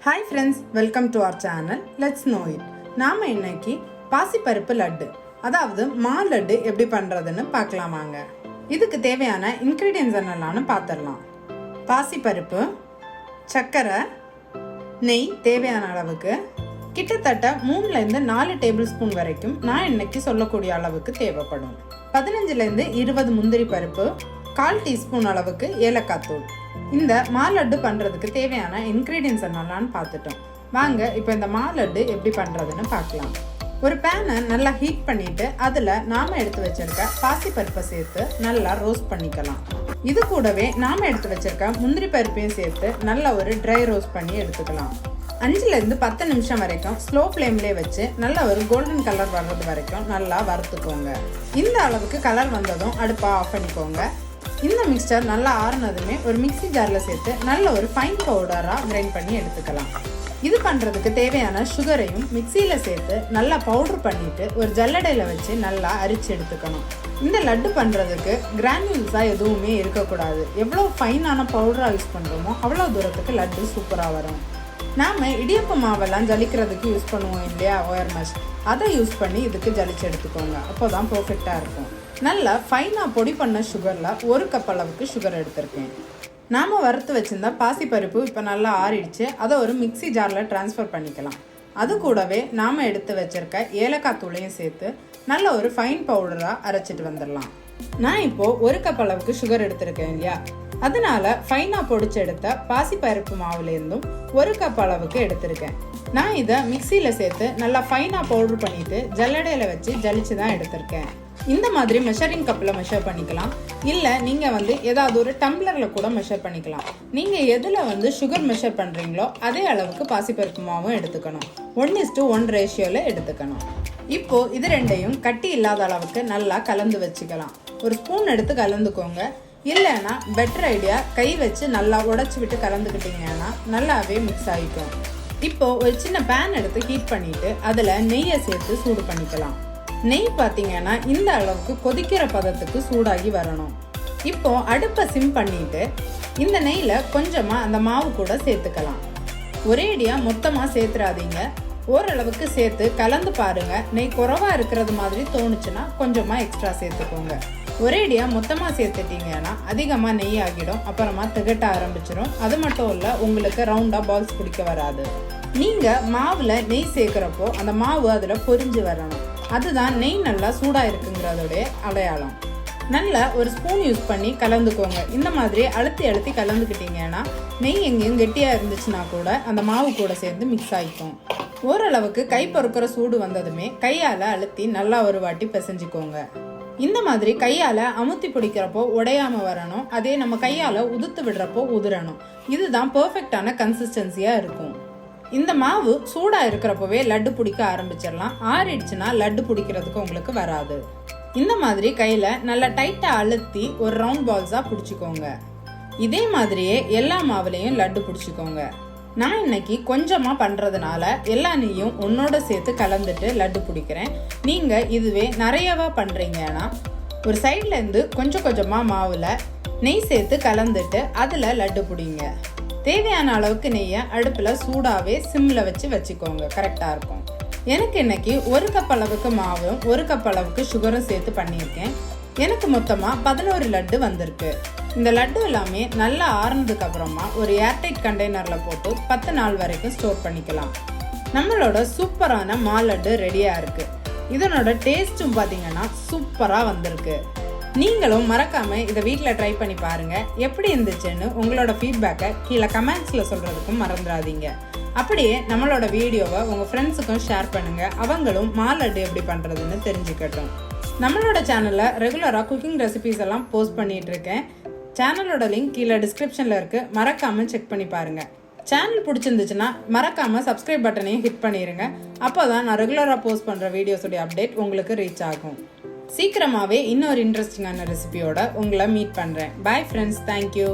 Hi friends, welcome to our channel. Let's know it. நாம இன்னைக்கு பாசிப்பருப்பு லட்டு அதாவது மாலட்டு எப்படி பண்றதுன்னு பார்க்கலாம் வாங்க. இதுக்கு தேவையான இன்கிரிடியன்ட்ஸ் என்னெல்லாம்னு பார்த்துடலாம். பாசிப்பருப்பு, சர்க்கரை, நெய் தேவையான அளவுக்கு, கிட்டத்தட்ட 3ல இருந்து 4 டேபிள் ஸ்பூன் வரைக்கும் நான் இன்னைக்கு சொல்லக்கூடிய அளவுக்கு தேவைப்படும். 15ல இருந்து 20 முந்திரி பருப்பு, 1/4 டீஸ்பூன் அளவுக்கு ஏலக்காய் தூள். இந்த மாலட்டு பண்றதுக்கு தேவையான இன்கிரீடியன்ஸ் என்னெல்லாம்னு பார்த்துட்டோம். வாங்க இப்போ இந்த மாலட்டு எப்படி பண்றதுன்னு பார்க்கலாம். ஒரு பேனை நல்லா ஹீட் பண்ணிட்டு அதுல நாம எடுத்து வச்சிருக்க பாசிப்பருப்பை சேர்த்து நல்லா ரோஸ்ட் பண்ணிக்கலாம். இது கூடவே நாம எடுத்து வச்சிருக்க முந்திரி பருப்பையும் சேர்த்து நல்லா ஒரு ட்ரை ரோஸ்ட் பண்ணி எடுத்துக்கலாம். 5ல இருந்து 10 நிமிஷம் வரைக்கும் ஸ்லோ ஃப்ளேம்லேயே வச்சு நல்லா ஒரு கோல்டன் கலர் வர்றது வரைக்கும் நல்லா வறுத்துக்கோங்க. இந்த அளவுக்கு கலர் வந்ததும் அடுப்பை ஆஃப் பண்ணிக்கோங்க. இந்த மிக்சர் நல்லா ஆறுனதுமே ஒரு மிக்ஸி ஜாரில் சேர்த்து நல்ல ஒரு ஃபைன் பவுடராக கிரைண்ட் பண்ணி எடுத்துக்கலாம். இது பண்ணுறதுக்கு தேவையான சுகரையும் மிக்சியில் சேர்த்து நல்லா பவுடர் பண்ணிவிட்டு ஒரு ஜல்லடையில் வச்சு நல்லா அரிச்சு எடுத்துக்கணும். இந்த லட்டு பண்ணுறதுக்கு கிரானியூல்ஸாக எதுவுமே இருக்கக்கூடாது. எவ்வளோ ஃபைனான பவுடராக யூஸ் பண்ணுறோமோ அவ்வளோ தூரத்துக்கு லட்டு சூப்பராக வரும். நாம் இடியப்ப மாவெல்லாம் ஜலிக்கிறதுக்கு யூஸ் பண்ணுவோம் இல்லையா, ஒயர் மஷ், அதை யூஸ் பண்ணி இதுக்கு ஜலிச்சு எடுத்துக்கோங்க. அப்போ தான் பர்ஃபெக்டாக இருக்கும். நல்லா ஃபைனாக பொடி பண்ண சுகரில் 1 கப் அளவுக்கு சுகர் எடுத்திருக்கேன். நாம் வறுத்து வச்சுருந்தா பாசிப்பருப்பு இப்போ நல்லா ஆறிடுச்சு. அதை ஒரு மிக்ஸி ஜாரில் ட்ரான்ஸ்ஃபர் பண்ணிக்கலாம். அது கூடவே நாம் எடுத்து வச்சுருக்க ஏலக்காய் தூளையும் சேர்த்து நல்ல ஒரு ஃபைன் பவுடராக அரைச்சிட்டு வந்துடலாம். நான் இப்போது 1 கப் அளவுக்கு சுகர் எடுத்திருக்கேன் இல்லையா, அதனால ஃபைனாக பொடிச்சு எடுத்த பாசிப்பருப்பு மாவுலேருந்தும் 1 கப் அளவுக்கு எடுத்திருக்கேன். நான் இதை மிக்சியில் சேர்த்து நல்லா ஃபைனாக பவுடர் பண்ணிவிட்டு ஜல்லடையில் வச்சு ஜலிச்சு தான் எடுத்திருக்கேன். இந்த மாதிரி மெஷரிங் கப்பில் மெஷர் பண்ணிக்கலாம். இல்லை நீங்கள் ஏதாவது ஒரு டம்ளரில் கூட மெஷர் பண்ணிக்கலாம். நீங்கள் எதில் சுகர் மெஷர் பண்ணுறீங்களோ அதே அளவுக்கு பாசிப்பருப்பு மாவும் எடுத்துக்கணும். 1:1 ரேஷியோவில் எடுத்துக்கணும். இப்போது இது ரெண்டையும் கட்டி இல்லாத அளவுக்கு நல்லா கலந்து வச்சுக்கலாம். ஒரு ஸ்பூன் எடுத்து கலந்துக்கோங்க. இல்லைன்னா பெட்டர் ஐடியா கை வச்சு நல்லா உடச்சி விட்டு கலந்துக்கிட்டீங்கன்னா நல்லாவே மிக்ஸ் ஆகிக்கும். இப்போது ஒரு சின்ன பேன் எடுத்து ஹீட் பண்ணிவிட்டு அதில் நெய்யை சேர்த்து சூடு பண்ணிக்கலாம். நெய் பார்த்தீங்கன்னா இந்த அளவுக்கு கொதிக்கிற பதத்துக்கு சூடாகி வரணும். இப்போ அடுப்பை சிம் பண்ணிட்டு இந்த நெய்யில் கொஞ்சமாக அந்த மாவு கூட சேர்த்துக்கலாம். ஒரேடியாக மொத்தமாக சேர்த்துறாதீங்க. ஓரளவுக்கு சேர்த்து கலந்து பாருங்க. நெய் குறைவா இருக்கிறது மாதிரி தோணுச்சுன்னா கொஞ்சமாக எக்ஸ்ட்ரா சேர்த்துக்கோங்க. ஒரேடியாக மொத்தமாக சேர்த்துட்டீங்கன்னா அதிகமாக நெய் ஆகிடும். அப்புறமா திகட்ட ஆரம்பிச்சிடும். அது மட்டும் இல்லை, உங்களுக்கு ரவுண்டாக பால்ஸ் பிடிக்க வராது. நீங்கள் மாவில் நெய் சேர்க்குறப்போ அந்த மாவு அதில் பொரிஞ்சு வரணும். அதுதான் நெய் நல்லா சூடாக இருக்குங்கிறதோடைய அடையாளம். நல்லா ஒரு ஸ்பூன் யூஸ் பண்ணி கலந்துக்கோங்க. இந்த மாதிரி அழுத்தி அழுத்தி கலந்துக்கிட்டீங்கன்னா நெய் எங்கேயும் கெட்டியாக இருந்துச்சுன்னா கூட அந்த மாவு கூட சேர்ந்து மிக்ஸ் ஆகிக்கும். ஓரளவுக்கு கை பொறுக்கிற சூடு வந்ததுமே கையால் அழுத்தி நல்லா ஒரு வாட்டி பிசைஞ்சிக்கோங்க. இந்த மாதிரி கையால் அமுத்தி பிடிக்கிறப்போ உடையாம வரணும். அதே நம்ம கையால் உதுத்து விடுறப்போ உதிரணும். இதுதான் பர்ஃபெக்டான கன்சிஸ்டன்சியாக இருக்கும். இந்த மாவு சூடாக இருக்கிறப்பவே லட்டு பிடிக்க ஆரம்பிச்சிடலாம். ஆறிடுச்சுன்னா லட்டு பிடிக்கிறதுக்கு உங்களுக்கு வராது. இந்த மாதிரி கையில் நல்லா டைட்டாக அழுத்தி ஒரு ரவுண்ட் பால்ஸாக பிடிச்சிக்கோங்க. இதே மாதிரியே எல்லா மாவுலையும் லட்டு பிடிச்சிக்கோங்க. நான் இன்னைக்கு கொஞ்சமாக பண்ணுறதுனால எல்லா நெய்யும் ஒன்னோட சேர்த்து கலந்துட்டு லட்டு பிடிக்கிறேன். நீங்கள் இதுவே நிறையவா பண்ணுறீங்கன்னா ஒரு சைட்லேருந்து கொஞ்சம் கொஞ்சமாக மாவில் நெய் சேர்த்து கலந்துட்டு அதில் லட்டு பிடிங்க. தேவையான அளவுக்கு நெய்யை அடுப்பில் சூடாகவே சிம்மில் வச்சுக்கோங்க. கரெக்டாக இருக்கும். எனக்கு இன்னைக்கு 1 கப் அளவுக்கு மாவும் 1 கப் அளவுக்கு சுகரும் சேர்த்து பண்ணியிருக்கேன். எனக்கு மொத்தமாக 11 லட்டு வந்திருக்கு. இந்த லட்டு எல்லாமே நல்லா ஆறுனதுக்கு அப்புறமா ஒரு ஏர்டைட் கண்டெய்னரில் போட்டு 10 நாள் வரைக்கும் ஸ்டோர் பண்ணிக்கலாம். நம்மளோட சூப்பரான மாலட்டு ரெடியாக இருக்குது. இதனோட டேஸ்ட்டும் பார்த்தீங்கன்னா சூப்பராக வந்திருக்கு. நீங்களும் மறக்காமல் இதை வீட்டில் ட்ரை பண்ணி பாருங்கள். எப்படி இருந்துச்சுன்னு உங்களோட ஃபீட்பேக்கை கீழே கமெண்ட்ஸில் சொல்கிறதுக்கும் மறந்துடாதீங்க. அப்படியே நம்மளோட வீடியோவை உங்கள் ஃப்ரெண்ட்ஸுக்கும் ஷேர் பண்ணுங்கள். அவங்களும் மாலட்டு எப்படி பண்ணுறதுன்னு தெரிஞ்சுக்கட்டும். நம்மளோட சேனலில் ரெகுலராக குக்கிங் ரெசிபீஸ் எல்லாம் போஸ்ட் பண்ணிகிட்டு இருக்கேன். சேனலோட லிங்க் கீழே டிஸ்கிரிப்ஷனில் இருக்குது. மறக்காமல் செக் பண்ணி பாருங்கள். சேனல் பிடிச்சிருந்துச்சுன்னா மறக்காமல் சப்ஸ்கிரைப் பட்டனையும் ஹிட் பண்ணிடுங்க. அப்போ தான் நான் ரெகுலராக போஸ்ட் பண்ணுற வீடியோஸோடைய அப்டேட் உங்களுக்கு ரீச் ஆகும். சீக்கிரமாகவே இன்னொரு இன்ட்ரெஸ்டிங்கான ரெசிபியோட உங்களை மீட் பண்ணுறேன். Bye friends, thank you.